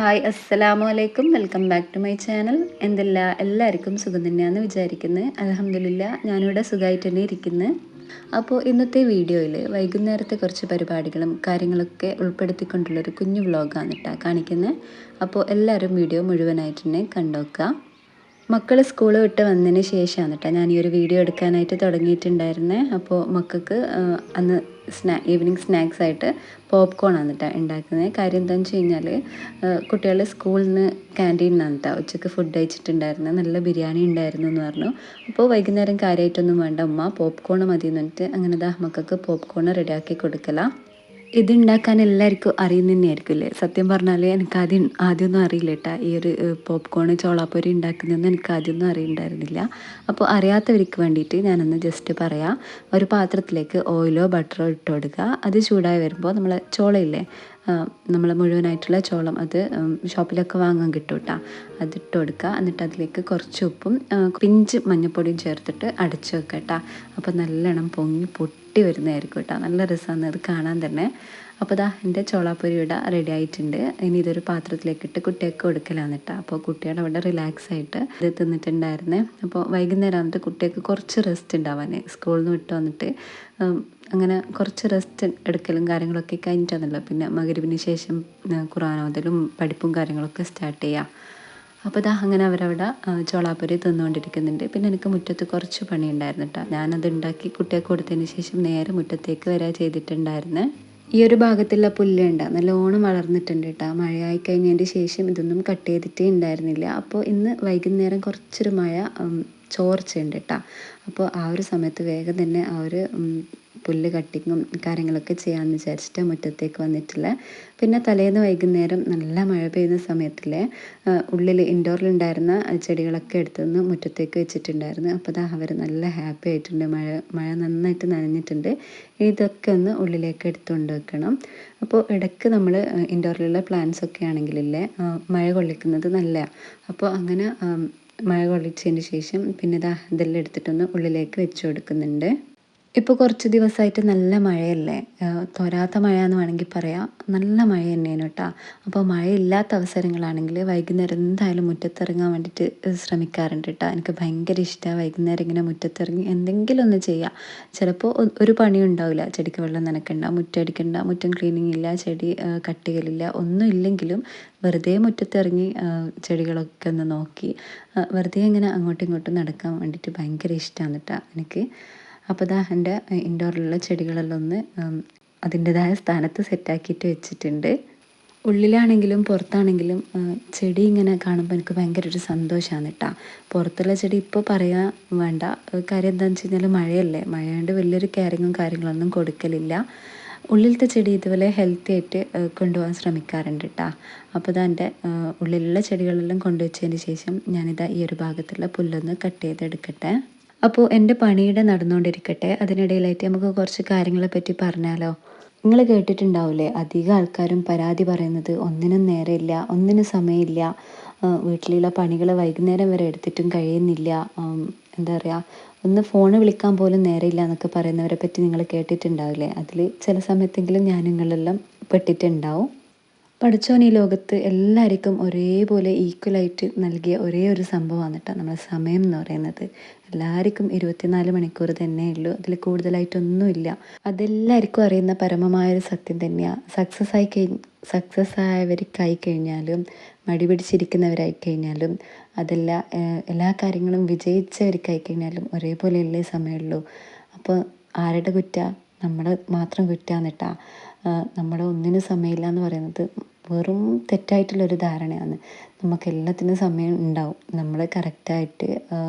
Hi അസ്സലാമു അലൈക്കും. Welcome back to my channel. എല്ലാവർക്കും സുഖം തന്നെയാണെന്ന് വിചാരിക്കുന്നത്. അൽഹംദുലില്ലാ ഞാനിവിടെ സുഖമായിട്ട് തന്നെ ഇരിക്കുന്നു. അപ്പോൾ ഇന്നത്തെ വീഡിയോയിൽ വൈകുന്നേരത്തെ കുറച്ച് പരിപാടികളും കാര്യങ്ങളൊക്കെ ഉൾപ്പെടുത്തിക്കൊണ്ടുള്ളൊരു കുഞ്ഞു വ്ളോഗാണ് കേട്ടോ കാണിക്കുന്നത്. അപ്പോൾ എല്ലാവരും വീഡിയോ മുഴുവനായിട്ട് തന്നെ കണ്ടുനോക്കുക. മക്കൾ സ്കൂൾ വിട്ട് വന്നതിന് ശേഷമാണ് കേട്ടോ ഞാൻ ഈ ഒരു വീഡിയോ എടുക്കാനായിട്ട് തുടങ്ങിയിട്ടുണ്ടായിരുന്നത്. അപ്പോൾ മക്കൾക്ക് അന്ന് ഈവനിങ് സ്നാക്സ് ആയിട്ട് പോപ്കോൺ ആണ് കേട്ടോ ഉണ്ടാക്കുന്നത്. കാര്യം എന്താണെന്ന് വെച്ച് കഴിഞ്ഞാൽ കുട്ടികൾ സ്കൂളിൽ നിന്ന് ക്യാൻറ്റീനിൽ നിന്നാണ് കേട്ടോ ഉച്ചയ്ക്ക് ഫുഡ് കഴിച്ചിട്ടുണ്ടായിരുന്നത്. നല്ല ബിരിയാണി ഉണ്ടായിരുന്നു എന്ന് പറഞ്ഞു. അപ്പോൾ വൈകുന്നേരം കാര്യമായിട്ടൊന്നും വേണ്ട ഉമ്മ പോപ്കോൺ മതി എന്ന് പറഞ്ഞിട്ട് അങ്ങനെ മക്കൾക്ക് പോപ്കോൺ റെഡിയാക്കി കൊടുക്കലാണ്. ഇതുണ്ടാക്കാൻ എല്ലാവർക്കും അറിയുന്ന തന്നെയായിരിക്കുമല്ലേ. സത്യം പറഞ്ഞാൽ എനിക്ക് ആദ്യമൊന്നും അറിയില്ല കേട്ടോ. ഈ ഒരു പോപ്കോൺ ചോളാപ്പൊരി ഉണ്ടാക്കുന്നതെന്ന് എനിക്ക് ആദ്യമൊന്നും അറിയണ്ടായിരുന്നില്ല. അപ്പോൾ അറിയാത്തവർക്ക് വേണ്ടിയിട്ട് ഞാനൊന്ന് ജസ്റ്റ് പറയാം. ഒരു പാത്രത്തിലേക്ക് ഓയിലോ ബട്ടറോ ഇട്ട് കൊടുക്കുക. അത് ചൂടായി വരുമ്പോൾ നമ്മൾ ചോളയില്ലേ, നമ്മൾ മുഴുവനായിട്ടുള്ള ചോളം, അത് ഷോപ്പിലൊക്കെ വാങ്ങാൻ കിട്ടും കേട്ടോ. അതിട്ട് കൊടുക്കുക. എന്നിട്ട് അതിലേക്ക് കുറച്ച് ഉപ്പും പിഞ്ച് മഞ്ഞൾപ്പൊടിയും ചേർത്തിട്ട് അടച്ചു വെക്കുക കേട്ടോ. അപ്പോൾ നല്ലോണം പൊങ്ങി പൊട്ടി വരുന്നതായിരിക്കും കേട്ടോ. നല്ല രസമാണ് അത് കാണാൻ തന്നെ. അപ്പോൾ എൻ്റെ ചോളാപ്പൊരി ഇവിടെ റെഡി ആയിട്ടുണ്ട്. ഇനി ഇതൊരു പാത്രത്തിലേക്കിട്ട് കുട്ടികൾക്ക് കൊടുക്കലാണ് കേട്ടോ. അപ്പോൾ കുട്ടികൾ അവിടെ റിലാക്സ് ആയിട്ട് ഇത് തിന്നിട്ടുണ്ടായിരുന്നേ. അപ്പോൾ വൈകുന്നേരം വന്നിട്ട് കുട്ടികൾക്ക് കുറച്ച് റെസ്റ്റ് ഉണ്ടാവാൻ, സ്കൂളിൽ നിന്ന് വിട്ട് വന്നിട്ട് അങ്ങനെ കുറച്ച് റെസ്റ്റ് എടുക്കലും കാര്യങ്ങളൊക്കെ കഴിഞ്ഞിട്ടാണല്ലോ പിന്നെ മഗ്‌രിബിന് ശേഷം ഖുർആൻ ഓതലും പഠിപ്പും കാര്യങ്ങളൊക്കെ സ്റ്റാർട്ട് ചെയ്യുക. അപ്പോൾ അങ്ങനെ അവരവിടെ ചോളാപ്പൊരി തിന്നുകൊണ്ടിരിക്കുന്നുണ്ട്. പിന്നെ എനിക്ക് മുറ്റത്ത് കുറച്ച് പണിയുണ്ടായിരുന്നു കേട്ടോ. ഞാനത് ഉണ്ടാക്കി കുട്ടികൾക്ക് കൊടുത്തതിന് ശേഷം നേരെ മുറ്റത്തേക്ക് വരിക ചെയ്തിട്ടുണ്ടായിരുന്നു. ഈ ഒരു ഭാഗത്തുള്ള പുല്ലുണ്ട് നല്ലോണം വളർന്നിട്ടുണ്ട് കേട്ടോ. മഴയായി കഴിഞ്ഞതിൻ്റെ ശേഷം ഇതൊന്നും കട്ട് ചെയ്തിട്ടേ ഉണ്ടായിരുന്നില്ല. അപ്പോൾ ഇന്ന് വൈകുന്നേരം കുറച്ചൊരു മഴ ചോർച്ചയുണ്ട് കേട്ടോ. അപ്പോൾ ആ ഒരു സമയത്ത് വേഗം തന്നെ ആ ഒരു പുല്ല് കട്ടിങ്ങും കാര്യങ്ങളൊക്കെ ചെയ്യാമെന്ന് വിചാരിച്ചിട്ട് മുറ്റത്തേക്ക് വന്നിട്ടില്ല. പിന്നെ തലേന്ന് വൈകുന്നേരം നല്ല മഴ പെയ്യുന്ന സമയത്തിലെ ഉള്ളിൽ ഇൻഡോറിലുണ്ടായിരുന്ന ചെടികളൊക്കെ എടുത്തുനിന്ന് മുറ്റത്തേക്ക് വെച്ചിട്ടുണ്ടായിരുന്നു. അപ്പോൾ അവർ നല്ല ഹാപ്പി ആയിട്ടുണ്ട്. മഴ നന്നായിട്ട് നനഞ്ഞിട്ടുണ്ട്. ഇതൊക്കെ ഒന്ന് ഉള്ളിലേക്ക് എടുത്തുകൊണ്ട് വെക്കണം. അപ്പോൾ ഇടയ്ക്ക് നമ്മൾ ഇൻഡോറിലുള്ള പ്ലാന്റ്സ് ഒക്കെ ആണെങ്കിലില്ലേ മഴ കൊള്ളിക്കുന്നത് നല്ലതാണ്. അപ്പോൾ അങ്ങനെ മഴ കൊള്ളിച്ചതിന് ശേഷം പിന്നെ ഇതെല്ലാം എടുത്തിട്ടൊന്ന് ഉള്ളിലേക്ക് വെച്ച് കൊടുക്കുന്നുണ്ട്. ഇപ്പോൾ കുറച്ച് ദിവസമായിട്ട് നല്ല മഴയല്ലേ, തോരാത്ത മഴ എന്ന് വേണമെങ്കിൽ പറയാം. നല്ല മഴ തന്നെയാണ് കേട്ടോ. അപ്പോൾ മഴയില്ലാത്ത അവസരങ്ങളാണെങ്കിൽ വൈകുന്നേരം എന്തായാലും മുറ്റത്തിറങ്ങാൻ വേണ്ടിയിട്ട് ശ്രമിക്കാറുണ്ട് കേട്ടോ. എനിക്ക് ഭയങ്കര ഇഷ്ടമാണ് വൈകുന്നേരം ഇങ്ങനെ മുറ്റത്തിറങ്ങി എന്തെങ്കിലും ഒന്ന് ചെയ്യുക. ചിലപ്പോൾ ഒരു പണിയും ഉണ്ടാവില്ല. ചെടിക്ക് വെള്ളം നനയ്ക്കണ്ട, മുറ്റടിക്കണ്ട, മുറ്റം ക്ലീനിങ് ഇല്ല, ചെടി കട്ട് ചെയ്യലില്ല, ഒന്നും ഇല്ലെങ്കിലും വെറുതെ മുറ്റത്തിറങ്ങി ചെടികളൊക്കെ ഒന്ന് നോക്കി വെറുതെ ഇങ്ങനെ അങ്ങോട്ടും ഇങ്ങോട്ടും നടക്കാൻ വേണ്ടിയിട്ട് ഭയങ്കര ഇഷ്ടമാണ് കേട്ടോ എനിക്ക്. അപ്പോൾ എൻ്റെ ഇൻഡോറിലുള്ള ചെടികളെല്ലാം ഒന്ന് അതിൻ്റെതായ സ്ഥാനത്ത് സെറ്റാക്കിയിട്ട് വെച്ചിട്ടുണ്ട്. ഉള്ളിലാണെങ്കിലും പുറത്താണെങ്കിലും ചെടി ഇങ്ങനെ കാണുമ്പോൾ എനിക്ക് ഭയങ്കര ഒരു സന്തോഷമാണ് കേട്ടോ. പുറത്തുള്ള ചെടി ഇപ്പോൾ പറയാൻ വേണ്ട. കാര്യം എന്താണെന്ന് വെച്ച് കഴിഞ്ഞാൽ മഴയല്ലേ, മഴയാണ്ട് വലിയൊരു കെയറിങ്ങും കാര്യങ്ങളൊന്നും കൊടുക്കലില്ല. ഉള്ളിലത്തെ ചെടി ഇതുപോലെ ഹെൽത്തി ആയിട്ട് കൊണ്ടുപോകാൻ ശ്രമിക്കാറുണ്ട് കേട്ടോ. അപ്പോൾ എൻ്റെ ഉള്ളിലുള്ള ചെടികളെല്ലാം കൊണ്ടുവച്ചതിന് ശേഷം ഞാനിതാ ഈ ഒരു ഭാഗത്തുള്ള പുല്ലൊന്ന് കട്ട് ചെയ്തെടുക്കട്ടെ. അപ്പോൾ എൻ്റെ പണിയുടെ നടന്നുകൊണ്ടിരിക്കട്ടെ. അതിനിടയിലായിട്ട് നമുക്ക് കുറച്ച് കാര്യങ്ങളെ പറ്റി പറഞ്ഞാലോ. നിങ്ങൾ കേട്ടിട്ടുണ്ടാവില്ലേ അധികം ആൾക്കാരും പരാതി പറയുന്നത് ഒന്നിനും നേരമില്ല, ഒന്നിനും സമയമില്ല, വീട്ടിലുള്ള പണികൾ വൈകുന്നേരം വരെ എടുത്തിട്ടും കഴിയുന്നില്ല, എന്താ പറയുക, ഒന്ന് ഫോൺ വിളിക്കാൻ പോലും നേരമില്ല എന്നൊക്കെ പറയുന്നവരെ പറ്റി നിങ്ങൾ കേട്ടിട്ടുണ്ടാവില്ലേ. അതിൽ ചില സമയത്തെങ്കിലും ഞാൻ നിങ്ങളെല്ലാം പെട്ടിട്ടുണ്ടാവും. പഠിച്ചോൻ ഈ ലോകത്ത് എല്ലാവർക്കും ഒരേപോലെ ഈക്വലായിട്ട് നൽകിയ ഒരേ ഒരു സംഭവമാണ് കേട്ടോ നമ്മുടെ സമയം എന്ന് പറയുന്നത്. എല്ലാവർക്കും 24 മണിക്കൂർ തന്നെയുള്ളൂ, അതിൽ കൂടുതലായിട്ടൊന്നുമില്ല. അതെല്ലാവർക്കും അറിയുന്ന പരമമായൊരു സത്യം തന്നെയാണ്. സക്സസ് ആയവർക്കായി കഴിഞ്ഞാലും മടി പിടിച്ചിരിക്കുന്നവരായി കഴിഞ്ഞാലും അതല്ല എല്ലാ കാര്യങ്ങളും വിജയിച്ചവർക്കായി കഴിഞ്ഞാലും ഒരേപോലെയല്ലേ സമയമുള്ളൂ. അപ്പോൾ ആരുടെ കുറ്റ? നമ്മുടെ മാത്രം കുറ്റാന്ന് കേട്ടോ. നമ്മുടെ ഒന്നിനും സമയമില്ല എന്ന് പറയുന്നത് വെറും തെറ്റായിട്ടുള്ളൊരു ധാരണയാണ്. നമുക്ക് എല്ലാത്തിനും സമയം ഉണ്ടാവും. നമ്മൾ കറക്റ്റായിട്ട്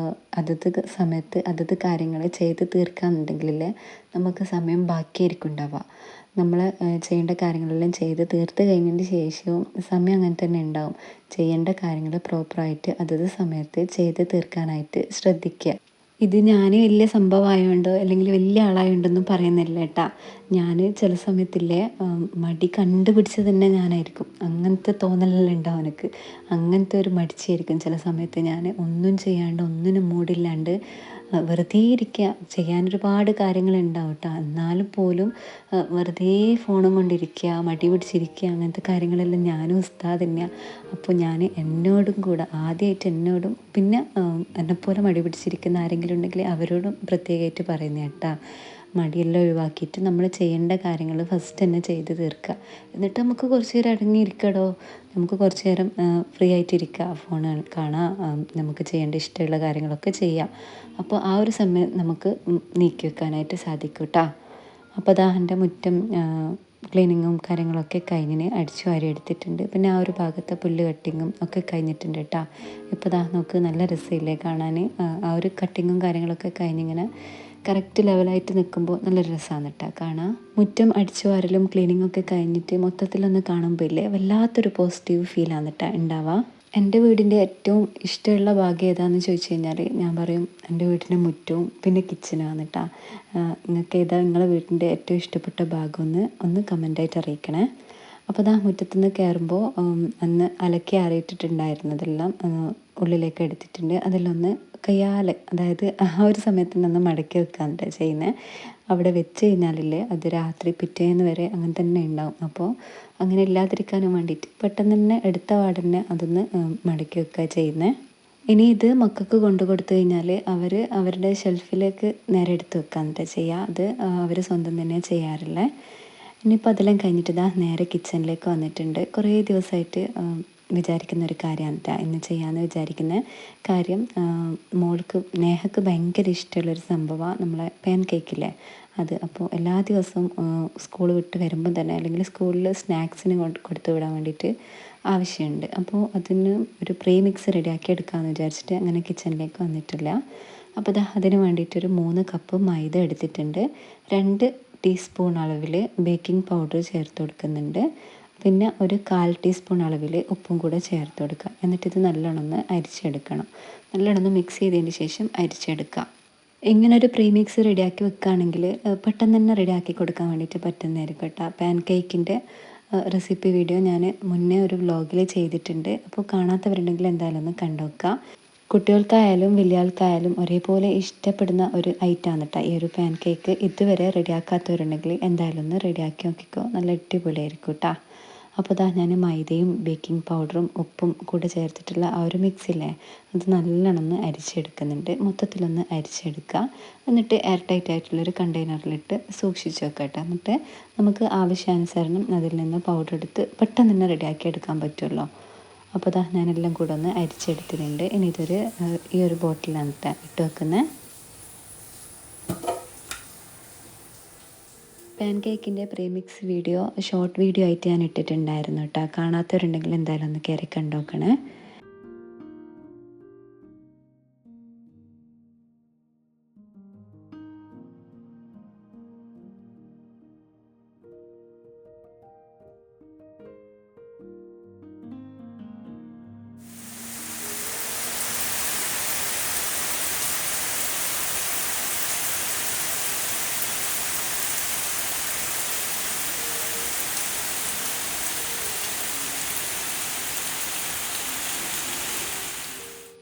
അതത് സമയത്ത് അതത് കാര്യങ്ങൾ ചെയ്ത് തീർക്കാമെന്നുണ്ടെങ്കിലല്ലേ നമുക്ക് സമയം ബാക്കിയായിരിക്കും ഉണ്ടാവുക. നമ്മൾ ചെയ്യേണ്ട കാര്യങ്ങളെല്ലാം ചെയ്ത് തീർത്ത് കഴിഞ്ഞതിന് ശേഷവും സമയം അങ്ങനെ തന്നെ ഉണ്ടാവും. ചെയ്യേണ്ട കാര്യങ്ങൾ പ്രോപ്പറായിട്ട് അതത് സമയത്ത് ചെയ്ത് തീർക്കാനായിട്ട് ശ്രദ്ധിക്കുക. ഇത് ഞാൻ വലിയ സംഭവമായതുകൊണ്ടോ അല്ലെങ്കിൽ വലിയ ആളായതുകൊണ്ടൊന്നും പറയുന്നില്ല കേട്ടോ. ഞാൻ ചില സമയത്തില്ലേ മടി കണ്ടുപിടിച്ച് തന്നെ ഞാനായിരിക്കും. അങ്ങനത്തെ തോന്നലെല്ലാം ഉണ്ടാവും എനിക്ക്. അങ്ങനത്തെ ഒരു മടിച്ചായിരിക്കും ചില സമയത്ത്. ഞാൻ ഒന്നും ചെയ്യാണ്ട് ഒന്നിനും മൂടില്ലാണ്ട് വെറുതെ ഇരിക്കുക, ചെയ്യാൻ ഒരുപാട് കാര്യങ്ങളുണ്ടാവും കേട്ടോ. എന്നാലും പോലും വെറുതെ ഫോണും കൊണ്ടിരിക്കുക, മടി പിടിച്ചിരിക്കുക, അങ്ങനത്തെ കാര്യങ്ങളെല്ലാം ഞാനും ഉസ്താദ് തന്നെയാണ്. അപ്പോൾ ഞാൻ എന്നോടും കൂടെ ആദ്യമായിട്ട് എന്നോടും പിന്നെ എന്നെപ്പോലെ മടി പിടിച്ചിരിക്കുന്ന ആരെങ്കിലും ഉണ്ടെങ്കിൽ അവരോടും പ്രത്യേകമായിട്ട് പറയുന്നത് കേട്ടോ. മടിയെല്ലാം ഒഴിവാക്കിയിട്ട് നമ്മൾ ചെയ്യേണ്ട കാര്യങ്ങൾ ഫസ്റ്റ് തന്നെ ചെയ്ത് തീർക്കുക. എന്നിട്ട് നമുക്ക് കുറച്ച് നേരം അടങ്ങിയിരിക്കടോ, നമുക്ക് കുറച്ച് നേരം ഫ്രീ ആയിട്ടിരിക്കുക, ഫോൺ കാണാം, നമുക്ക് ചെയ്യേണ്ട ഇഷ്ടമുള്ള കാര്യങ്ങളൊക്കെ ചെയ്യാം. അപ്പോൾ ആ ഒരു സമയം നമുക്ക് നീക്കി വെക്കാനായിട്ട് സാധിക്കും കേട്ടോ. അപ്പോൾ അതാ എൻ്റെ മുറ്റം ക്ലീനിങ്ങും കാര്യങ്ങളൊക്കെ കഴിഞ്ഞിന്, അടിച്ചു വാരി എടുത്തിട്ടുണ്ട്. പിന്നെ ആ ഒരു ഭാഗത്തെ പുല്ല് കട്ടിങ്ങും ഒക്കെ കഴിഞ്ഞിട്ടുണ്ട് കേട്ടോ. ഇപ്പോൾ ദാ നോക്ക്, നല്ല രസമില്ലേ കാണാൻ. ആ ഒരു കട്ടിങ്ങും കാര്യങ്ങളൊക്കെ കഴിഞ്ഞിങ്ങനെ കറക്റ്റ് ലെവലായിട്ട് നിൽക്കുമ്പോൾ നല്ല രസമാണ് കേട്ടോ കാണാം. മുറ്റം അടിച്ചു വാരലും ക്ലീനിങ്ങും ഒക്കെ കഴിഞ്ഞിട്ട് മൊത്തത്തിലൊന്ന് കാണുമ്പോൾ ഇല്ലേ വല്ലാത്തൊരു പോസിറ്റീവ് ഫീലാണ് കേട്ടോ ഉണ്ടാവുക. എൻ്റെ വീടിൻ്റെ ഏറ്റവും ഇഷ്ടമുള്ള ഭാഗം ഏതാണെന്ന് ചോദിച്ചു കഴിഞ്ഞാൽ ഞാൻ പറയും എൻ്റെ വീടിൻ്റെ മുറ്റവും പിന്നെ കിച്ചനാണ് കേട്ടോ. നിങ്ങൾക്ക് ഏതാ നിങ്ങളെ വീടിൻ്റെ ഏറ്റവും ഇഷ്ടപ്പെട്ട ഭാഗം ഒന്ന് കമൻ്റായിട്ട് അറിയിക്കണേ. അപ്പോൾ അതാ മുറ്റത്തുനിന്ന് കയറുമ്പോൾ അന്ന് അലക്കി ആറിയിട്ടിട്ടുണ്ടായിരുന്നതെല്ലാം ഉള്ളിലേക്ക് എടുത്തിട്ടുണ്ട്. അതിലൊന്ന് കയ്യാൽ, അതായത് ആ ഒരു സമയത്ത് നിന്ന് മടക്കി വെക്കാറുണ്ട് ചെയ്യുന്നത്. അവിടെ വെച്ച് കഴിഞ്ഞാലില്ലേ അത് രാത്രി പിറ്റേന്ന് വരെ അങ്ങനെ തന്നെ ഉണ്ടാവും. അപ്പോൾ അങ്ങനെ ഇല്ലാതിരിക്കാനും വേണ്ടിയിട്ട് പെട്ടെന്ന് തന്നെ എടുത്ത പാടന്നെ അതൊന്ന് മടക്കി വെക്കുക ചെയ്യുന്നത്. ഇനി ഇത് മക്കൾക്ക് കൊണ്ടു കൊടുത്തു കഴിഞ്ഞാൽ അവർ അവരുടെ ഷെൽഫിലേക്ക് നേരെ എടുത്ത് വെക്കാന്നിട്ട് ചെയ്യുക. അത് അവർ സ്വന്തം തന്നെ ചെയ്യാറില്ല. ഇനിയിപ്പോൾ അതെല്ലാം കഴിഞ്ഞിട്ട് ഇതാ നേരെ കിച്ചണിലേക്ക് വന്നിട്ടുണ്ട്. കുറേ ദിവസമായിട്ട് വിചാരിക്കുന്ന ഒരു കാര്യമാണ് കേട്ടോ ഇന്ന് ചെയ്യാമെന്ന് വിചാരിക്കുന്ന കാര്യം. മോൾക്ക് നേഹക്ക് ഭയങ്കര ഇഷ്ടമുള്ളൊരു സംഭവമാണ് നമ്മളെ പാൻ കേക്കില്ലേ അത്. അപ്പോൾ എല്ലാ ദിവസവും സ്കൂൾ വിട്ട് വരുമ്പോൾ തന്നെ അല്ലെങ്കിൽ സ്കൂളിൽ സ്നാക്സിന് കൊടുത്തു വിടാൻ വേണ്ടിയിട്ട് ആവശ്യമുണ്ട്. അപ്പോൾ അതിന് ഒരു പ്രീ മിക്സ് റെഡിയാക്കി എടുക്കാമെന്ന് വിചാരിച്ചിട്ട് അങ്ങനെ കിച്ചണിലേക്ക് വന്നിട്ടില്ല. അപ്പോൾ അതിന് വേണ്ടിയിട്ടൊരു 3 കപ്പ് മൈദ എടുത്തിട്ടുണ്ട്. 2 ടീസ്പൂൺ അളവിൽ ബേക്കിംഗ് പൗഡർ ചേർത്ത് കൊടുക്കുന്നുണ്ട്. പിന്നെ ഒരു 1/4 ടീസ്പൂൺ അളവിൽ ഉപ്പും കൂടെ ചേർത്ത് കൊടുക്കുക. എന്നിട്ടിത് നല്ലോണം ഒന്ന് അരിച്ചെടുക്കണം. നല്ലോണം ഒന്ന് മിക്സ് ചെയ്തതിന് ശേഷം അരിച്ചെടുക്കുക. ഇങ്ങനൊരു പ്രീമിക്സ് റെഡിയാക്കി വെക്കുകയാണെങ്കിൽ പെട്ടെന്ന് തന്നെ റെഡിയാക്കി കൊടുക്കാൻ വേണ്ടിയിട്ട് പറ്റുന്നതായിരിക്കും കേട്ടോ. പാൻ കേക്കിൻ്റെ റെസിപ്പി വീഡിയോ ഞാൻ മുന്നേ ഒരു വ്ലോഗിൽ ചെയ്തിട്ടുണ്ട്. അപ്പോൾ കാണാത്തവരുണ്ടെങ്കിൽ എന്തായാലും ഒന്ന് കണ്ടു നോക്കുക. കുട്ടികൾക്കായാലും വലിയ ആൾക്കായാലും ഒരേപോലെ ഇഷ്ടപ്പെടുന്ന ഒരു ഐറ്റമാണ് കേട്ടോ ഈ ഒരു പാൻ കേക്ക്. ഇതുവരെ റെഡിയാക്കാത്തവരുണ്ടെങ്കിൽ എന്തായാലും ഒന്ന് റെഡിയാക്കി നോക്കിക്കോ, നല്ല അടിപൊളിയായിരിക്കും കേട്ടോ. അപ്പോൾ ഞാൻ മൈദയും ബേക്കിംഗ് പൗഡറും ഉപ്പും കൂടെ ചേർത്തിട്ടുള്ള ആ ഒരു മിക്സില്ലേ അത് നല്ലോണം ഒന്ന് അരിച്ചെടുക്കുന്നുണ്ട്. മൊത്തത്തിലൊന്ന് അരിച്ചെടുക്കുക. എന്നിട്ട് എയർ ടൈറ്റ് ആയിട്ടുള്ളൊരു കണ്ടെയ്നറിലിട്ട് സൂക്ഷിച്ച് വെക്കുക കേട്ടോ. എന്നിട്ട് നമുക്ക് ആവശ്യാനുസരണം അതിൽ നിന്ന് പൗഡർ എടുത്ത് പെട്ടെന്ന് തന്നെ റെഡിയാക്കി എടുക്കാൻ പറ്റുമല്ലോ. അപ്പോൾ ഞാനെല്ലാം കൂടെ ഒന്ന് അരിച്ചെടുത്തിട്ടുണ്ട്. ഇനി ഇതൊരു ഈ ഒരു ബോട്ടിലാണ് ഇട്ട് വെക്കുന്നത്. പാൻ കേക്കിൻ്റെ പ്രീമിക്സ് വീഡിയോ ഷോർട്ട് വീഡിയോ ആയിട്ട് ഞാൻ ഇട്ടിട്ടുണ്ടായിരുന്നു കേട്ടോ. കാണാത്തവരുണ്ടെങ്കിൽ എന്തായാലും ഒന്ന് കയറി കണ്ടോക്കണേ.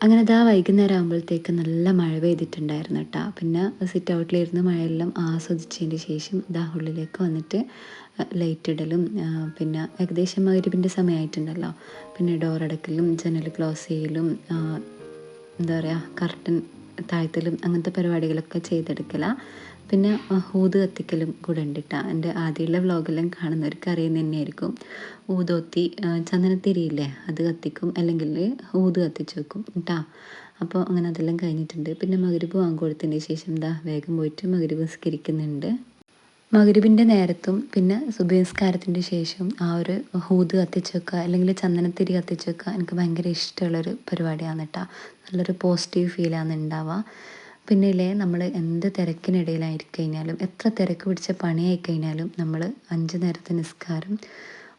അങ്ങനെ വൈകുന്നേരം ആകുമ്പോഴത്തേക്ക് നല്ല മഴ പെയ്തിട്ടുണ്ടായിരുന്നു കേട്ടോ. പിന്നെ സിറ്റ് ഔട്ടിലിരുന്ന് മഴയെല്ലാം ആസ്വദിച്ചതിന് ശേഷം ഉള്ളിലേക്ക് വന്നിട്ട് ലൈറ്റ് ഇടലും പിന്നെ ഏകദേശം മഗ്‌രിബിൻ്റെ സമയമായിട്ടുണ്ടല്ലോ. പിന്നെ ഡോറടക്കലും ജനൽ ക്ലോസ് ചെയ്യലും എന്താ പറയുക കർട്ടൻ താഴ്ത്തലും അങ്ങനത്തെ പരിപാടികളൊക്കെ ചെയ്തെടുക്കലാണ്. പിന്നെ ഊത് കത്തിക്കലും കൂടെ ഉണ്ട് കേട്ടോ. എൻ്റെ ആദ്യമുള്ള വ്ലോഗെല്ലാം കാണുന്നവർക്ക് അറിയുന്ന തന്നെയായിരിക്കും. ഊതൊത്തി ചന്ദനത്തിരിയില്ലേ അത് കത്തിക്കും, അല്ലെങ്കിൽ ഊത് കത്തിച്ച് വെക്കും കേട്ടോ. അപ്പോൾ അങ്ങനെ അതെല്ലാം കഴിഞ്ഞിട്ടുണ്ട്. പിന്നെ മഗ്‌രിബ് വാങ്ങി കൊടുത്തതിന് ശേഷം വേഗം പോയിട്ട് മഗ്‌രിബ് നിസ്കരിക്കുന്നുണ്ട്. മഗ്‌രിബിൻ്റെ നേരത്തും പിന്നെ സുബഹി നിസ്കാരത്തിൻ്റെ ശേഷം ആ ഒരു ഊത് കത്തിച്ച് വെക്കുക അല്ലെങ്കിൽ ചന്ദനത്തിരി കത്തിച്ച് വെക്കുക എനിക്ക് ഭയങ്കര ഇഷ്ടമുള്ളൊരു പരിപാടിയാണ് കേട്ടോ. നല്ലൊരു പോസിറ്റീവ് ഫീലാണ് ഉണ്ടാവുക. പിന്നെ ഇല്ലേ നമ്മൾ എന്ത് തിരക്കിനിടയിലായിരിക്കഴിഞ്ഞാലും എത്ര തിരക്ക് പിടിച്ച പണിയായി കഴിഞ്ഞാലും നമ്മൾ 5 നേരത്തെ നിസ്കാരം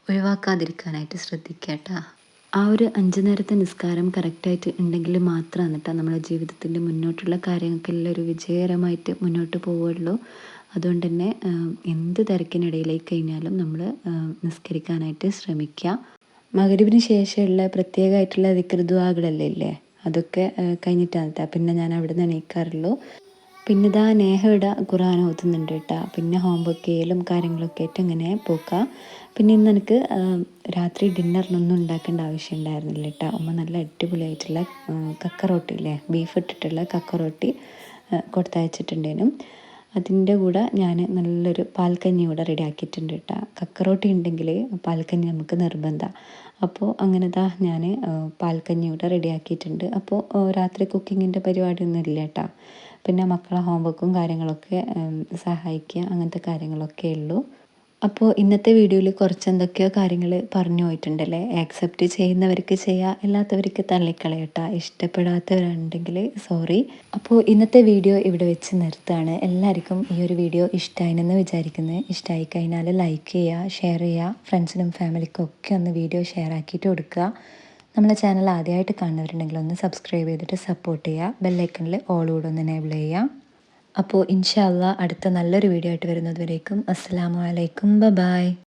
ഒഴിവാക്കാതിരിക്കാനായിട്ട് ശ്രദ്ധിക്കുക കേട്ടോ. ആ ഒരു 5 നേരത്തെ നിസ്കാരം കറക്റ്റായിട്ട് ഉണ്ടെങ്കിൽ മാത്രമാണ് കേട്ടോ നമ്മുടെ ജീവിതത്തിൻ്റെ മുന്നോട്ടുള്ള കാര്യങ്ങൾക്കെല്ലാം ഒരു വിജയകരമായിട്ട് മുന്നോട്ട് പോവുകയുള്ളൂ. അതുകൊണ്ട് തന്നെ എന്ത് തിരക്കിനിടയിലേക്ക് കഴിഞ്ഞാലും നമ്മൾ നിസ്കരിക്കാനായിട്ട് ശ്രമിക്കുക. മഗ്‌രിബിന് ശേഷമുള്ള പ്രത്യേകമായിട്ടുള്ള ദിക്ർ ദുആകളല്ലേ ഇല്ലേ അതൊക്കെ കഴിഞ്ഞിട്ടാണ് കേട്ടോ പിന്നെ ഞാൻ അവിടെ നിന്ന് എണീക്കാറുള്ളൂ. പിന്നെ ഇതാ നേഹ ഇവിടെ ഖുർആൻ ഓതുന്നുണ്ട് കേട്ടോ. പിന്നെ ഹോം വർക്ക് ചെയ്യലും കാര്യങ്ങളൊക്കെ ആയിട്ട് ഇങ്ങനെ പോക്കാം. പിന്നെ ഇന്ന് എനിക്ക് രാത്രി ഡിന്നറിനൊന്നും ഉണ്ടാക്കേണ്ട ആവശ്യം ഉണ്ടായിരുന്നില്ല കേട്ടോ. അമ്മ നല്ല അടിപൊളിയായിട്ടുള്ള കക്ക ഇല്ലേ, ബീഫ് ഇട്ടിട്ടുള്ള കക്ക റൊട്ടി കൊടുത്തയച്ചിട്ടുണ്ടേനും. അതിൻ്റെ കൂടെ ഞാൻ നല്ലൊരു പാൽക്കഞ്ഞി കൂടെ റെഡി ആക്കിയിട്ടുണ്ട് കേട്ടോ. കക്ക ഉണ്ടെങ്കിൽ പാൽക്കഞ്ഞി നമുക്ക് നിർബന്ധമാണ്. അപ്പോൾ അങ്ങനെ ഞാൻ പാൽക്കഞ്ഞി കൂടെ റെഡി ആക്കിയിട്ടുണ്ട്. അപ്പോൾ രാത്രി കുക്കിങ്ങിൻ്റെ പരിപാടിയൊന്നും ഇല്ല കേട്ടോ. പിന്നെ മക്കളെ ഹോംവർക്കും കാര്യങ്ങളൊക്കെ സഹായിക്കുക, അങ്ങനത്തെ കാര്യങ്ങളൊക്കെ ഉള്ളൂ. അപ്പോൾ ഇന്നത്തെ വീഡിയോയിൽ കുറച്ച് എന്തൊക്കെയോ കാര്യങ്ങൾ പറഞ്ഞു പോയിട്ടുണ്ടല്ലേ. ആക്സെപ്റ്റ് ചെയ്യുന്നവർക്ക് ചെയ്യുക, അല്ലാത്തവർക്ക് തള്ളിക്കളയട്ട. ഇഷ്ടപ്പെടാത്തവരുണ്ടെങ്കിൽ സോറി. അപ്പോൾ ഇന്നത്തെ വീഡിയോ ഇവിടെ വെച്ച് നിർത്തുകയാണ്. എല്ലാവർക്കും ഈ ഒരു വീഡിയോ ഇഷ്ടമായെന്ന് വിചാരിക്കുന്നത്. ഇഷ്ടമായി കഴിഞ്ഞാൽ ലൈക്ക് ചെയ്യുക, ഷെയർ ചെയ്യുക, ഫ്രണ്ട്സിനും ഫാമിലിക്കും ഒക്കെ ഒന്ന് വീഡിയോ ഷെയർ ആക്കിയിട്ട് കൊടുക്കുക. നമ്മളെ ചാനൽ ആദ്യമായിട്ട് കാണുന്നവരുണ്ടെങ്കിൽ ഒന്ന് സബ്സ്ക്രൈബ് ചെയ്തിട്ട് സപ്പോർട്ട് ചെയ്യുക. ബെല്ലൈക്കണിൽ ഓൾ കൂടെ ഒന്ന് എനേബിൾ ചെയ്യുക. അപ്പോൾ ഇൻഷാ അല്ലാഹ് അടുത്ത നല്ലൊരു വീഡിയോ ആയിട്ട് വരുന്നത് വരേക്കും അസ്സലാമു അലൈക്കും, ബൈ.